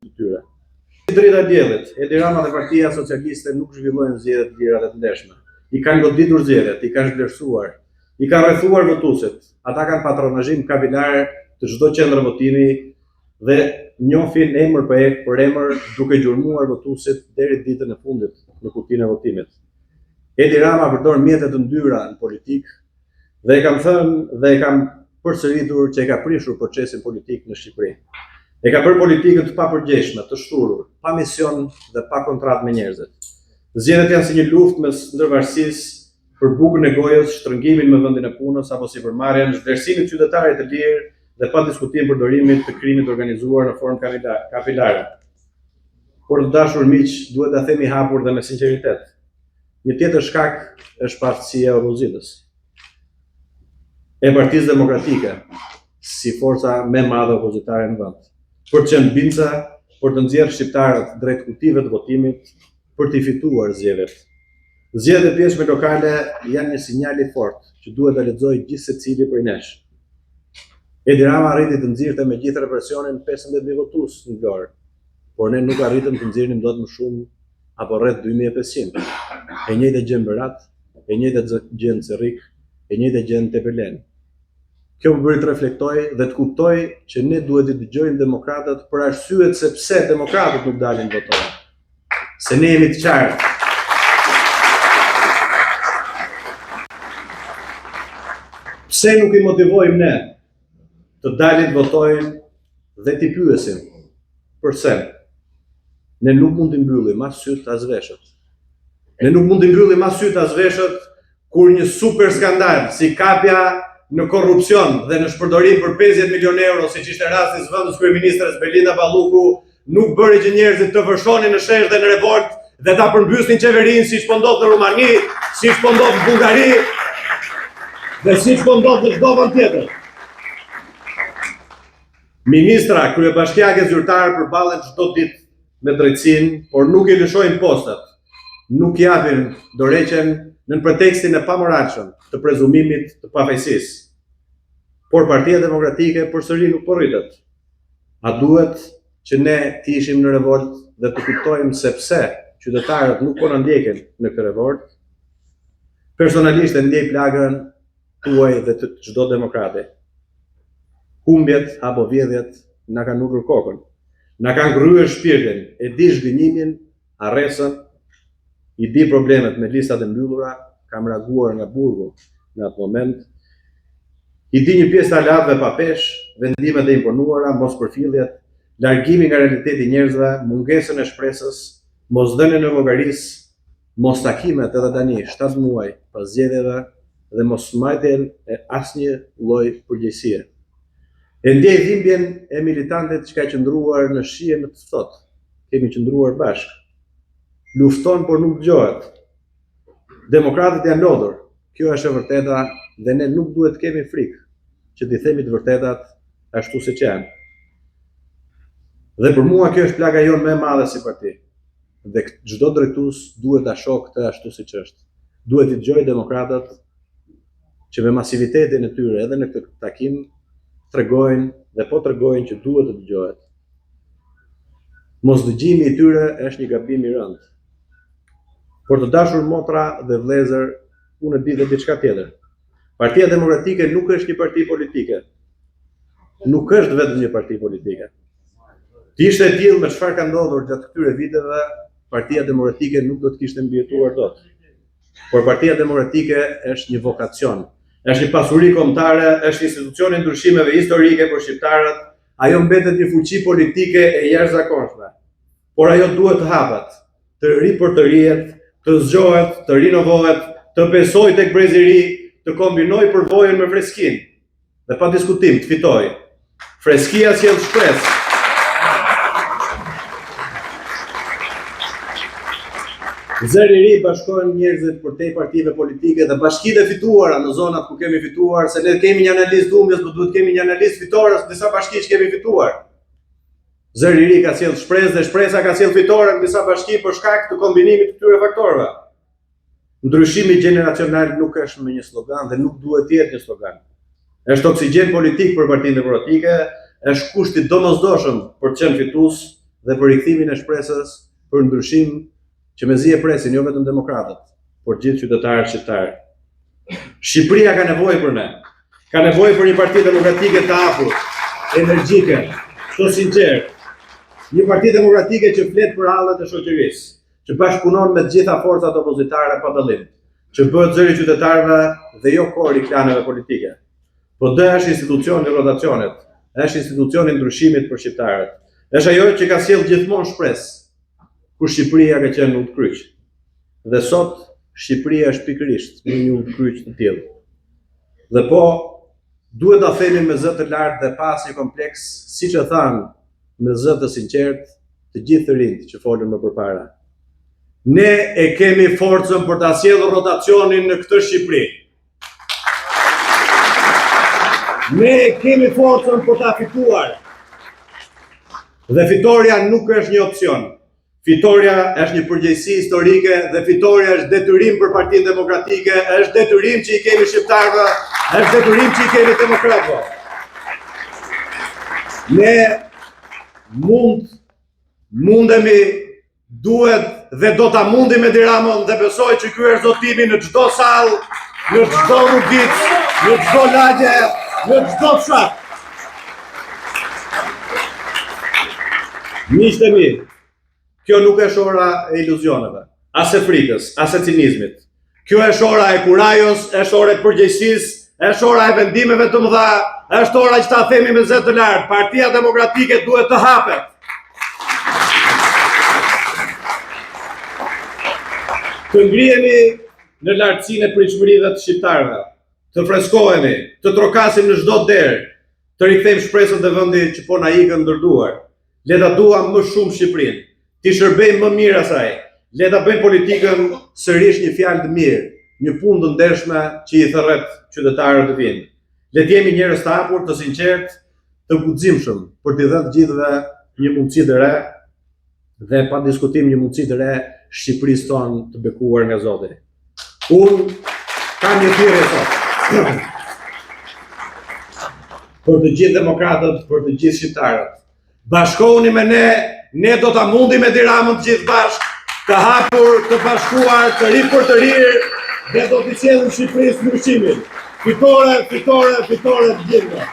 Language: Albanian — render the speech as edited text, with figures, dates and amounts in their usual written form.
të tyre. Drita diellit, Edi Rama dhe Partia Socialiste nuk zhvillojnë zgjedhje të lira dhe të ndeshme. I kanë goditur zgjedhjet, i kanë vlerësuar, i kanë rrethuar votuesit. Ata kanë patronazhim kapilar të çdo qendre votimi dhe njohin emër për emër duke gjurmuar votuesit deri ditën e fundit në kutinë e votimit. Edi Rama përdor mjete të ndyra në politikë dhe e kam thënë dhe e kam përsëritur që e ka prishur procesin politik në Shqipëri. E ka bërë politikën të papërgjeshme, të shturur, pa mision dhe pa kontratë me njerëzit. Zgjedhjet janë si një luftë mes ndërvarësisë për bukën e gojës, shtrëngimin me vendin e punës apo sipërmarrjen, vlerësimit qytetarit të lirë dhe pa diskutim përdorimit të krimit organizuar në formë kapilare. Por të dashur miq, duhet ta themi hapur dhe me sinqeritet. Një tjetër shkak është paftësia e opozitës. E Partisë Demokratike si forca më e madhe opozitare në vend. Për të qenë binca, për të nxjerrë shqiptarët drejt kutive të votimit, për të fituar zgjedhjet. Zgjedhjet e pjesëme lokale janë një sinjal i fortë që duhet ta lexojë gjithë secili prej nesh. Edi Rama arriti të nxirrte me gjithë represionin 15.000 votues në Vlorë, por ne nuk arritëm të nxirrim dot më shumë apo rreth 2500. E njëjta gjë në Berat, e njëjta gjë në Cerrik, e njëjta gjë në Tepelen. Kjo më bëri të reflektoj dhe të kuptoj që ne duhet të dëgjojmë demokratët për arsyet se pse demokratët nuk dalin votojnë. Se ne jemi të qartë. Pse nuk i motivojmë ne të dalin votojnë dhe t'i pyesim përse? Ne nuk mund t'i mbyllim as syt as veshët. Ne nuk mund t'i mbyllim as syt as veshët kur një super skandal si kapja në korrupsion dhe në shpërdorim për 50 milion euro, siç ishte rasti i zëvendës kryeministres Belinda Balluku, nuk bëri që njerëzit të vërshonin në shesh dhe në revolt dhe ta përmbysnin qeverinë siç po ndodh në Rumani, siç po ndodh në Bullgari dhe siç po ndodh në çdo vend tjetër. Ministra, kryebashkiake zyrtar përballen çdo ditë me drejtësinë, por nuk i lëshojnë postat. Nuk japin dorëheqjen në pretekstin e pamoralshëm të prezumimit të pafajësisë. Por Partia Demokratike përsëri nuk po rritet. A duhet që ne të ishim në revolt dhe të kuptojmë se pse qytetarët nuk po na ndjekin në këtë revolt? Personalisht e ndjej plagën tuaj dhe të çdo demokrati. Humbjet apo vjedhjet na kanë nukur kokën, na kanë ngryer shpirtin, e di zhgënjimin, arresën, i di problemet me listat e mbyllura, kam reaguar nga burgu në atë moment. I di një pjesë të alatëve pa pesh, vendimet e imponuara, mospërfilljet, largimi nga realiteti i njerëzve, mungesën e shpresës, mosdhënien e llogarisë, mostakimet edhe tani 7 muaj pas zgjedhjeve dhe mosmbajtjen e asnjë lloj përgjegjësie. E ndjej dhimbjen e militantëve që ka qëndruar në shije në të ftohtë. Kemi qëndruar bashkë. Lufton por nuk dëgjohet. Demokratët janë lodhur. Kjo është e vërteta dhe ne nuk duhet të kemi frikë që t'i themi të vërtetat ashtu siç janë. Dhe për mua kjo është plaga jonë më e madhe si parti. Dhe çdo drejtues duhet ta shohë këtë ashtu siç është. Duhet të dëgjojë demokratët që me masivitetin e tyre edhe në këtë takim tregojnë dhe po tregojnë që duhet të dëgjohet. Mosdëgjimi i tyre është një gabim i rëndë. Por të dashur motra dhe vëllezër, unë e di dhe diçka tjetër. Partia Demokratike nuk është një parti politike. Nuk është vetëm një parti politike. Të ishte e tillë me çfarë ka ndodhur gjatë këtyre viteve, Partia Demokratike nuk do të kishte mbijetuar dot. Por Partia Demokratike është një vokacion, është një pasuri kombëtare, është institucion i ndryshimeve historike për shqiptarët. Ajo mbetet një fuqi politike e jashtëzakonshme. Por ajo duhet të hapet, të ripërtërihet, të zgjohet, të rinovohet, të pesojë tek brezi i ri, të kombinojë përvojën me freskinë dhe pa diskutim të fitojë. Freskia sjell shpresë. Zëri i ri bashkojnë njerëzit përtej partive politike dhe bashkitë e fituara në zonat ku kemi fituar, se ne kemi një analizë humbjes, por duhet kemi një analizë fitore në disa bashki që kemi fituar. Zëri i ri ka sjellë shpresë dhe shpresa ka sjellë fitore në disa bashki për shkak të kombinimit të këtyre faktorëve. Ndryshimi gjeneracional nuk është me një slogan dhe nuk duhet të jetë një slogan. Është oksigjen politik për Partinë Demokratike, është kusht i domosdoshëm për të qenë fitues dhe për rikthimin e shpresës për ndryshim që mezi e presin jo vetëm demokratët, por gjithë qytetarët shqiptarë. Shqipëria ka nevojë për ne. Ka nevojë për një parti demokratike të hapur, energjike, të sinqertë. Një parti demokratike që flet për hallet e shoqërisë, që bashkëpunon me të gjitha forcat opozitare pa dallim, që bëhet zëri qytetarëve dhe jo kori klaneve politike. Po dhe është institucioni i rotacionit, është institucioni i ndryshimit për shqiptarët. Është ajo që ka sjellë gjithmonë shpresë, kur Shqipëria ka qenë në kryq. Dhe sot Shqipëria është pikërisht në një kryq të tillë. Dhe po duhet ta themi me zë të lartë dhe pas një kompleks, siç e thanë me zë të sinqert të gjithë të rinjt që folën më përpara. Ne e kemi forcën për ta sjellur rotacionin në këtë Shqipëri. Ne e kemi forcën për ta fituar. Dhe fitoria nuk është një opsion. Fitoria është një përgjegjësi historike dhe fitoria është detyrim për Partinë Demokratike, është detyrim që i kemi shqiptarëve, është detyrim që i kemi demokratëve. Ne mundemi, duhet dhe do ta mundim Edi Ramon dhe besoj që ky është zotimi në çdo sallë, në çdo rrugicë, në çdo lagje, në çdo fshat. Miqtë e mi, kjo nuk është ora e iluzioneve, as e frikës, as e cinizmit. Kjo është ora e kurajos, është ora e përgjegjësisë, është ora e vendimeve të mëdha, është ora që ta themi me zë të lartë, Partia Demokratike duhet të hapet. Të ngrihemi në lartësinë e pritshmërive të shqiptarëve, të freskohemi, të trokasim në çdo derë, të rikthejmë shpresën dhe vendi që po na ikën ndërduar. Le ta duam më shumë Shqipërinë, t'i shërbejmë më mirë asaj. Le ta bëjmë politikën sërish një fjalë të mirë, një punë të ndershme që i thërret qytetarët të vinë. Le të jemi njerëz të hapur, të sinqertë, të guximshëm për t'i dhënë të gjithëve një mundësi të re dhe pa diskutim një mundësi të re Shqipërisë tonë të bekuar nga Zoti. Unë kam një thirrje sot. Për të gjithë demokratët, për të gjithë shqiptarët. Bashkohuni me ne do ta mundim Edi Ramon të gjithë bashkë, të hapur, të bashkuar, të ri për të rirë, dhe do t'i sjellim Shqipërisë ndryshimin. Fitore të gjithëve.